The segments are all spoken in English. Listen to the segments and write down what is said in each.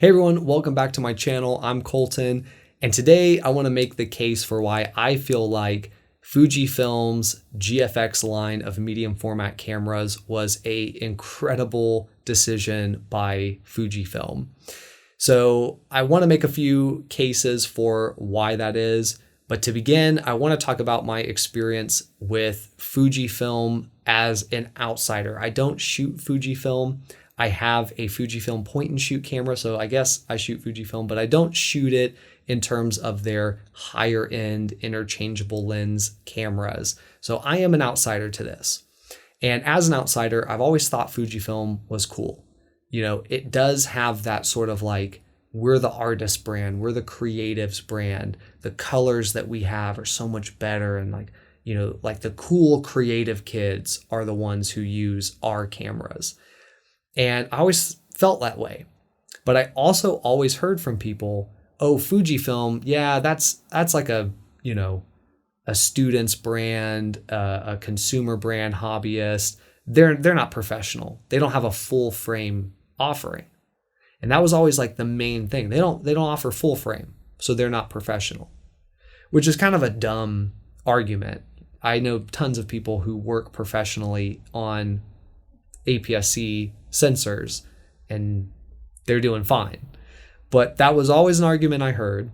Hey everyone, welcome back to my channel. I'm Colton, and today I want to make the case for why I feel like Fujifilm's GFX line of medium format cameras was an incredible decision by Fujifilm. So I want to make a few cases for why that is, but to begin, I want to talk about my experience with Fujifilm as an outsider. I don't shoot Fujifilm. I have a Fujifilm point and shoot camera, so I guess I shoot Fujifilm, but I don't shoot it in terms of their higher end interchangeable lens cameras. So I am an outsider to this. And as an outsider, I've always thought Fujifilm was cool. You know, it does have that sort of like, we're the artist brand, we're the creatives brand. The colors that we have are so much better, and like, you know, like the cool creative kids are the ones who use our cameras. And I always felt that way. But I also always heard from people, oh, Fujifilm, yeah, that's like a, you know, a student's brand, a consumer brand, hobbyist. They're not professional. They don't have a full frame offering. And that was always like the main thing. They don't offer full frame, so they're not professional, which is kind of a dumb argument. I know tons of people who work professionally on APS-C sensors and they're doing fine. But that was always an argument I heard.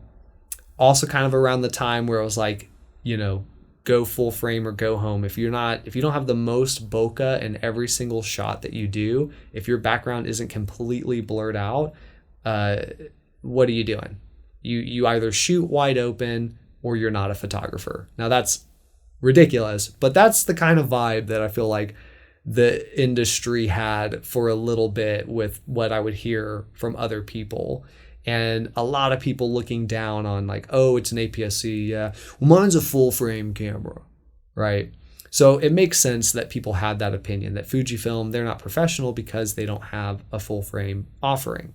Also kind of around the time where it was like, you know, go full frame or go home. If you don't have the most bokeh in every single shot that you do, if your background isn't completely blurred out, what are you doing? You either shoot wide open or you're not a photographer. Now that's ridiculous, but that's the kind of vibe that I feel like the industry had for a little bit with what I would hear from other people. And a lot of people looking down on like, oh, it's an APS-C. Yeah, well, mine's a full frame camera, right? So it makes sense that people had that opinion that Fujifilm, they're not professional because they don't have a full frame offering.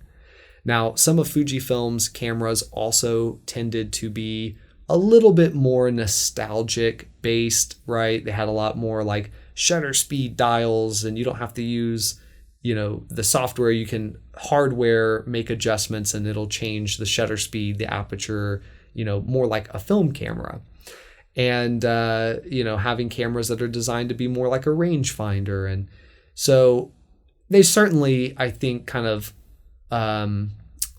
Now, some of Fujifilm's cameras also tended to be a little bit more nostalgic based, right? They had a lot more like shutter speed dials, and you don't have to use, you know, the software. You can hardware make adjustments and it'll change the shutter speed, the aperture, you know, more like a film camera. And, you know, having cameras that are designed to be more like a rangefinder. And so they certainly, I think, kind of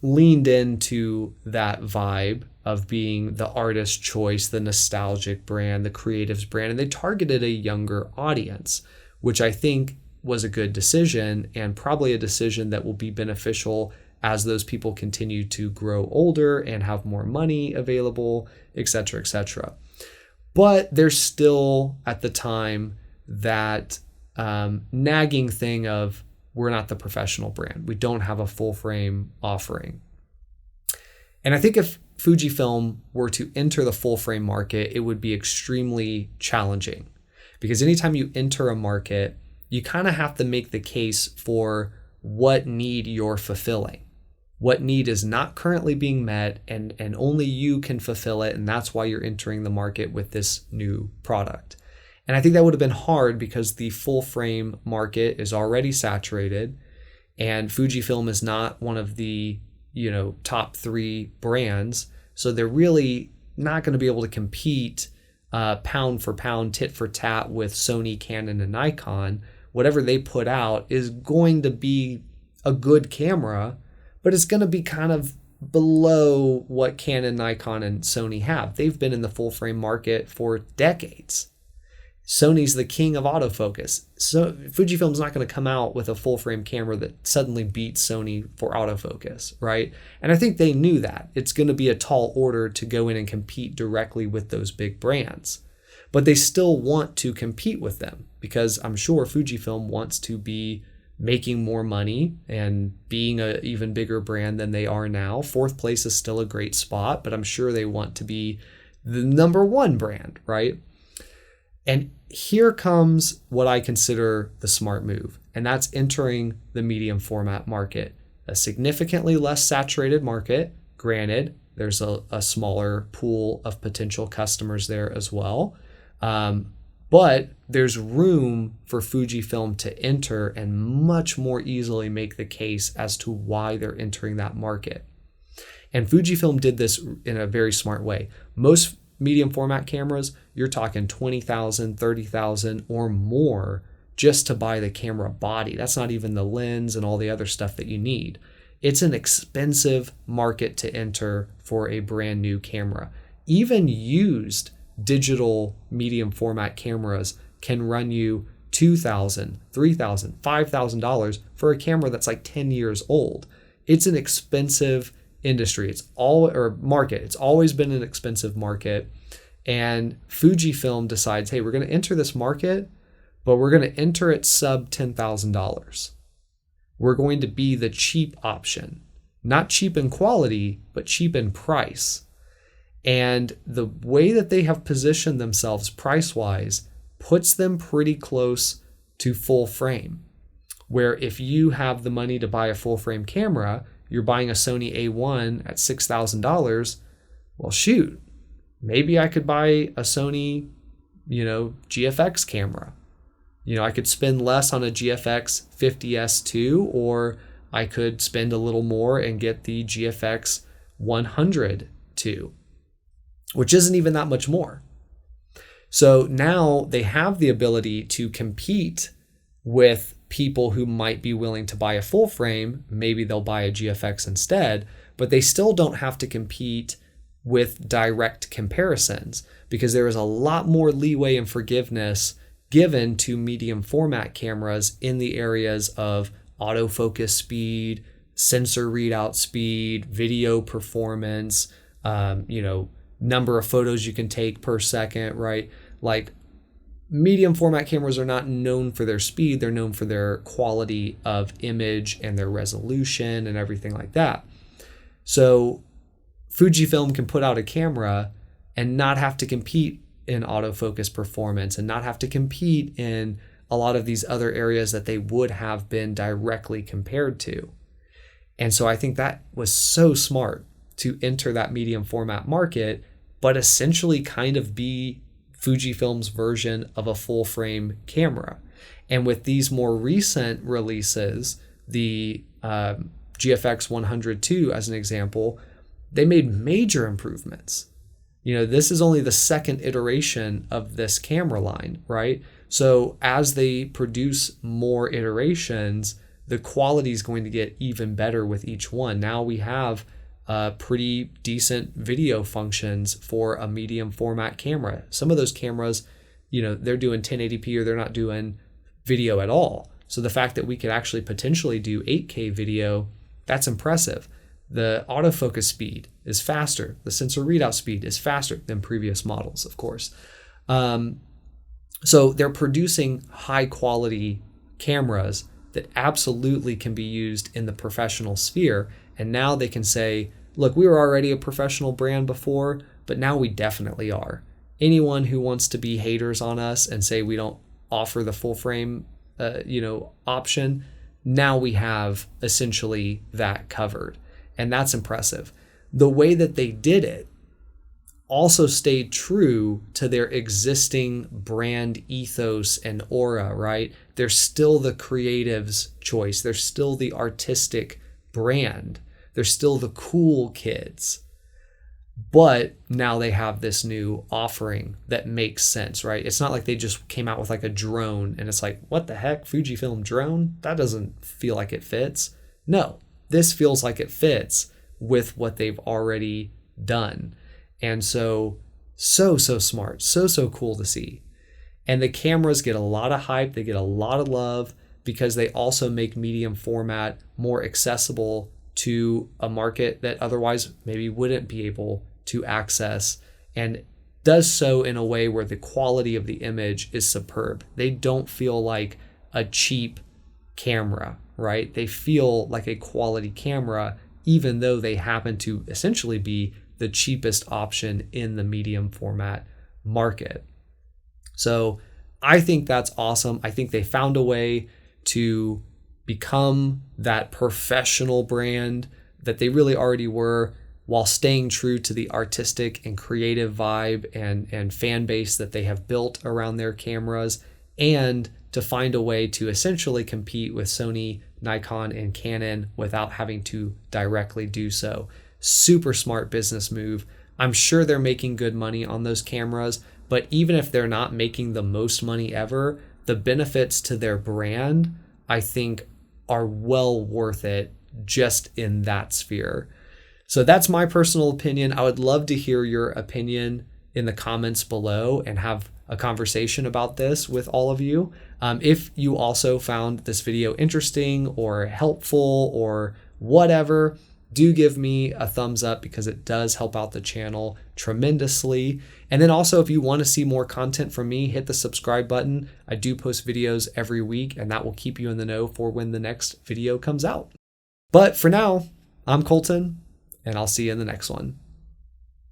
leaned into that vibe of being the artist choice, the nostalgic brand, the creatives brand, and they targeted a younger audience, which I think was a good decision and probably a decision that will be beneficial as those people continue to grow older and have more money available, et cetera, et cetera. But there's still at the time that nagging thing of we're not the professional brand. We don't have a full frame offering. And I think if Fujifilm were to enter the full frame market, it would be extremely challenging because anytime you enter a market, you kind of have to make the case for what need you're fulfilling, what need is not currently being met, and only you can fulfill it. And that's why you're entering the market with this new product. And I think that would have been hard because the full frame market is already saturated and Fujifilm is not one of the, you know, top 3 brands. So they're really not going to be able to compete pound for pound, tit for tat with Sony, Canon, and Nikon. Whatever they put out is going to be a good camera, but it's going to be kind of below what Canon, Nikon, and Sony have. They've been in the full frame market for decades. Sony's the king of autofocus. So Fujifilm's not going to come out with a full frame camera that suddenly beats Sony for autofocus, right? And I think they knew that. It's going to be a tall order to go in and compete directly with those big brands. But they still want to compete with them because I'm sure Fujifilm wants to be making more money and being an even bigger brand than they are now. 4th place is still a great spot, but I'm sure they want to be the number 1 brand, right? And here comes what I consider the smart move, and that's entering the medium format market, a significantly less saturated market. Granted, there's a smaller pool of potential customers there as well. But there's room for Fujifilm to enter and much more easily make the case as to why they're entering that market. And Fujifilm did this in a very smart way. Most medium format cameras, you're talking $20,000, $30,000 or more just to buy the camera body. That's not even the lens and all the other stuff that you need. It's an expensive market to enter for a brand new camera. Even used digital medium format cameras can run you $2,000, $3,000, $5,000 for a camera that's like 10 years old. It's an expensive industry. It's always been an expensive market. And Fujifilm decides, hey, we're going to enter this market, but we're going to enter it sub $10,000. We're going to be the cheap option, not cheap in quality, but cheap in price. And the way that they have positioned themselves price-wise puts them pretty close to full frame, where if you have the money to buy a full frame camera, you're buying a Sony A1 at $6,000. Well, shoot, maybe I could buy a Sony, GFX camera. I could spend less on a GFX 50S2, or I could spend a little more and get the GFX 100-2, which isn't even that much more. So now they have the ability to compete with people who might be willing to buy a full frame. Maybe they'll buy a GFX instead, but they still don't have to compete with direct comparisons, because there is a lot more leeway and forgiveness given to medium format cameras in the areas of autofocus speed, sensor readout speed, video performance, number of photos you can take per second, right? Like, medium format cameras are not known for their speed. They're known for their quality of image and their resolution and everything like that. So Fujifilm can put out a camera and not have to compete in autofocus performance and not have to compete in a lot of these other areas that they would have been directly compared to. And so I think that was so smart to enter that medium format market, but essentially kind of be Fujifilm's version of a full frame camera. And with these more recent releases, the GFX 100-2 as an example, they made major improvements. This is only the second iteration of this camera line, right? So as they produce more iterations, the quality is going to get even better with each one. Now we have pretty decent video functions for a medium format camera. Some of those cameras, they're doing 1080p or they're not doing video at all. So the fact that we could actually potentially do 8K video, that's impressive. The autofocus speed is faster. The sensor readout speed is faster than previous models, of course. So they're producing high quality cameras that absolutely can be used in the professional sphere. And now they can say, look, we were already a professional brand before, but now we definitely are. Anyone who wants to be haters on us and say we don't offer the full frame, option, now we have essentially that covered. And that's impressive. The way that they did it also stayed true to their existing brand ethos and aura, right? They're still the creative's choice. They're still the artistic brand. They're still the cool kids. But now they have this new offering that makes sense, right? It's not like they just came out with like a drone and it's like, what the heck, Fujifilm drone? That doesn't feel like it fits. No, this feels like it fits with what they've already done. And so smart, so cool to see. And the cameras get a lot of hype. They get a lot of love because they also make medium format more accessible to a market that otherwise maybe wouldn't be able to access, and does so in a way where the quality of the image is superb. They don't feel like a cheap camera, right? They feel like a quality camera, even though they happen to essentially be the cheapest option in the medium format market. So I think that's awesome. I think they found a way to become that professional brand that they really already were, while staying true to the artistic and creative vibe and fan base that they have built around their cameras, and to find a way to essentially compete with Sony, Nikon, and Canon without having to directly do so. Super smart business move. I'm sure they're making good money on those cameras, but even if they're not making the most money ever, the benefits to their brand, I think, are well worth it just in that sphere. So that's my personal opinion. I would love to hear your opinion in the comments below and have a conversation about this with all of you. If you also found this video interesting or helpful or whatever, do give me a thumbs up because it does help out the channel tremendously. And then also, if you want to see more content from me, hit the subscribe button. I do post videos every week, and that will keep you in the know for when the next video comes out. But for now, I'm Colton, and I'll see you in the next one.